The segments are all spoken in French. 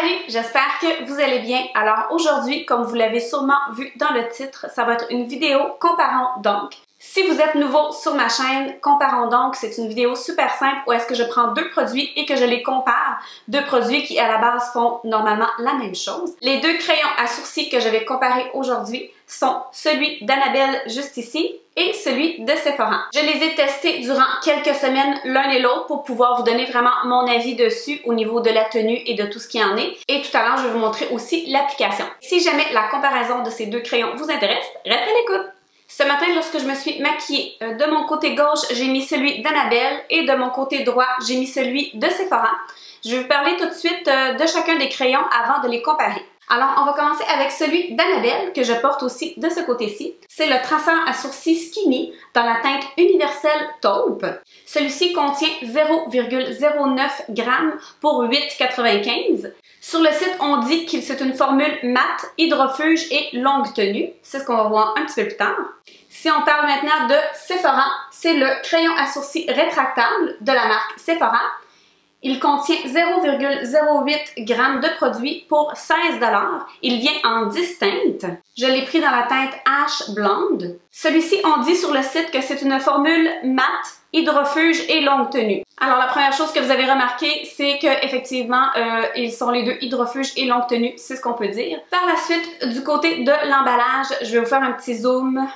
Salut, j'espère que vous allez bien. Alors aujourd'hui, comme vous l'avez sûrement vu dans le titre, ça va être une vidéo comparant donc. Si vous êtes nouveau sur ma chaîne, Comparons donc, c'est une vidéo super simple où est-ce que je prends deux produits et que je les compare. Deux produits qui à la base font normalement la même chose. Les deux crayons à sourcils que je vais comparer aujourd'hui sont celui d'Annabelle juste ici et celui de Sephora. Je les ai testés durant quelques semaines l'un et l'autre pour pouvoir vous donner vraiment mon avis dessus au niveau de la tenue et de tout ce qui en est. Et tout à l'heure, je vais vous montrer aussi l'application. Si jamais la comparaison de ces deux crayons vous intéresse, restez à l'écoute. Ce matin, lorsque je me suis maquillée, de mon côté gauche, j'ai mis celui d'Annabelle et de mon côté droit, j'ai mis celui de Sephora. Je vais vous parler tout de suite de chacun des crayons avant de les comparer. Alors, on va commencer avec celui d'Annabelle, que je porte aussi de ce côté-ci. C'est le traçeur à sourcils Skinny dans la teinte universelle taupe. Celui-ci contient 0,09 g pour 8,95 $. Sur le site, on dit que c'est une formule mate, hydrofuge et longue tenue. C'est ce qu'on va voir un petit peu plus tard. Si on parle maintenant de Sephora, c'est le crayon à sourcils rétractable de la marque Sephora. Il contient 0,08 g de produit pour 16 $. Il vient en 10 teintes. Je l'ai pris dans la teinte Ash Blonde. Celui-ci, on dit sur le site que c'est une formule mate, hydrofuge et longue tenue. Alors la première chose que vous avez remarqué, c'est que effectivement ils sont les deux hydrofuge et longue tenue, c'est ce qu'on peut dire. Par la suite, du côté de l'emballage, je vais vous faire un petit zoom.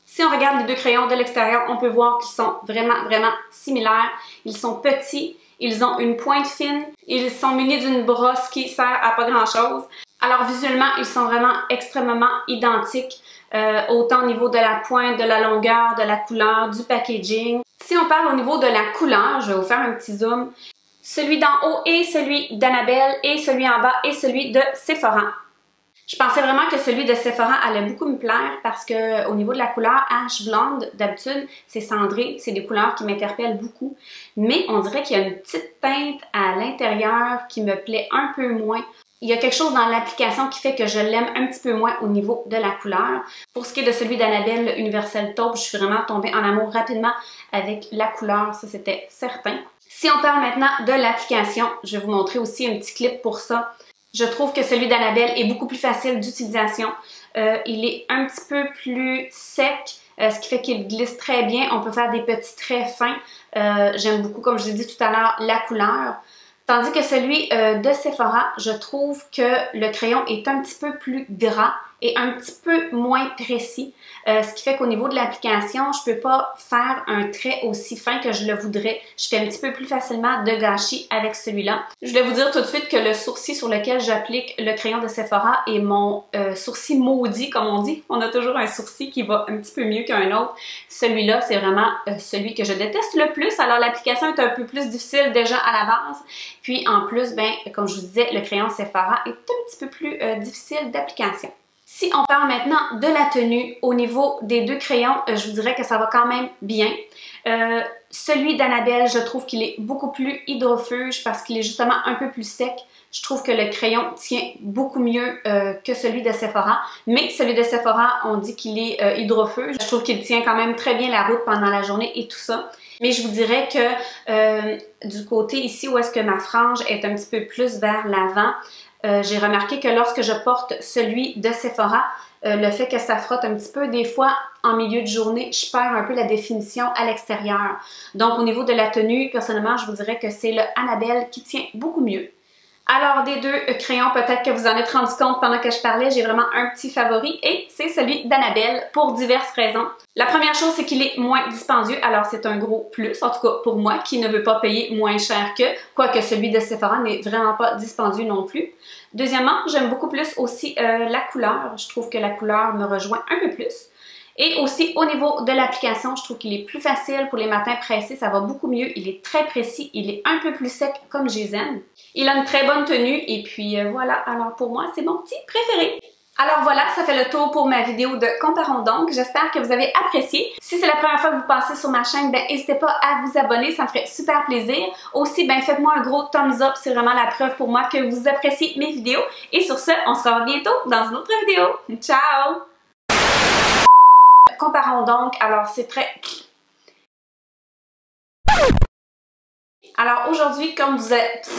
Si on regarde les deux crayons de l'extérieur, on peut voir qu'ils sont vraiment similaires. Ils sont petits. Ils ont une pointe fine, ils sont munis d'une brosse qui sert à pas grand chose. Alors visuellement, ils sont vraiment extrêmement identiques, autant au niveau de la pointe, de la longueur, de la couleur, du packaging. Si on parle au niveau de la couleur, je vais vous faire un petit zoom. Celui d'en haut est celui d'Annabelle et celui en bas est celui de Sephora. Je pensais vraiment que celui de Sephora allait beaucoup me plaire parce que au niveau de la couleur Ash Blonde, d'habitude, c'est cendré, c'est des couleurs qui m'interpellent beaucoup. Mais on dirait qu'il y a une petite teinte à l'intérieur qui me plaît un peu moins. Il y a quelque chose dans l'application qui fait que je l'aime un petit peu moins au niveau de la couleur. Pour ce qui est de celui d'Annabelle Universelle Taupe, je suis vraiment tombée en amour rapidement avec la couleur, ça c'était certain. Si on parle maintenant de l'application, je vais vous montrer aussi un petit clip pour ça. Je trouve que celui d'Annabelle est beaucoup plus facile d'utilisation. Il est un petit peu plus sec, ce qui fait qu'il glisse très bien. On peut faire des petits traits fins. J'aime beaucoup, comme je l'ai dit tout à l'heure, la couleur. Tandis que celui de Sephora, je trouve que le crayon est un petit peu plus gras et un petit peu moins précis. Ce qui fait qu'au niveau de l'application, je ne peux pas faire un trait aussi fin que je le voudrais. Je fais un petit peu plus facilement de gâchis avec celui-là. Je vais vous dire tout de suite que le sourcil sur lequel j'applique le crayon de Sephora est mon sourcil maudit, comme on dit. On a toujours un sourcil qui va un petit peu mieux qu'un autre. Celui-là, c'est vraiment celui que je déteste le plus. Alors l'application est un peu plus difficile déjà à la base. Puis en plus, ben, comme je vous disais, le crayon Sephora est un petit peu plus difficile d'application. Si on parle maintenant de la tenue, au niveau des deux crayons, je vous dirais que ça va quand même bien. Celui d'Annabelle, je trouve qu'il est beaucoup plus hydrofuge parce qu'il est justement un peu plus sec. Je trouve que le crayon tient beaucoup mieux que celui de Sephora. Mais celui de Sephora, on dit qu'il est hydrofuge. Je trouve qu'il tient quand même très bien la route pendant la journée et tout ça. Mais je vous dirais que du côté ici où est-ce que ma frange est un petit peu plus vers l'avant, j'ai remarqué que lorsque je porte celui de Sephora, le fait que ça frotte un petit peu, des fois, en milieu de journée, je perds un peu la définition à l'extérieur. Donc, au niveau de la tenue, personnellement, je vous dirais que c'est le Annabelle qui tient beaucoup mieux. Alors, des deux crayons, peut-être que vous en êtes rendu compte pendant que je parlais, j'ai vraiment un petit favori et c'est celui d'Annabelle pour diverses raisons. La première chose, c'est qu'il est moins dispendieux, alors c'est un gros plus, en tout cas pour moi, qui ne veut pas payer moins cher que, quoique celui de Sephora n'est vraiment pas dispendieux non plus. Deuxièmement, j'aime beaucoup plus aussi la couleur, je trouve que la couleur me rejoint un peu plus. Et aussi, au niveau de l'application, je trouve qu'il est plus facile pour les matins pressés, ça va beaucoup mieux. Il est très précis, il est un peu plus sec comme je les aime. Il a une très bonne tenue et puis voilà, alors pour moi, c'est mon petit préféré. Alors voilà, ça fait le tour pour ma vidéo de Comparons donc. J'espère que vous avez apprécié. Si c'est la première fois que vous passez sur ma chaîne, ben n'hésitez pas à vous abonner, ça me ferait super plaisir. Aussi, ben faites-moi un gros thumbs up, c'est vraiment la preuve pour moi que vous appréciez mes vidéos. Et sur ce, on se revoit bientôt dans une autre vidéo. Ciao! Comparons donc, alors c'est très... Alors aujourd'hui, comme vous êtes...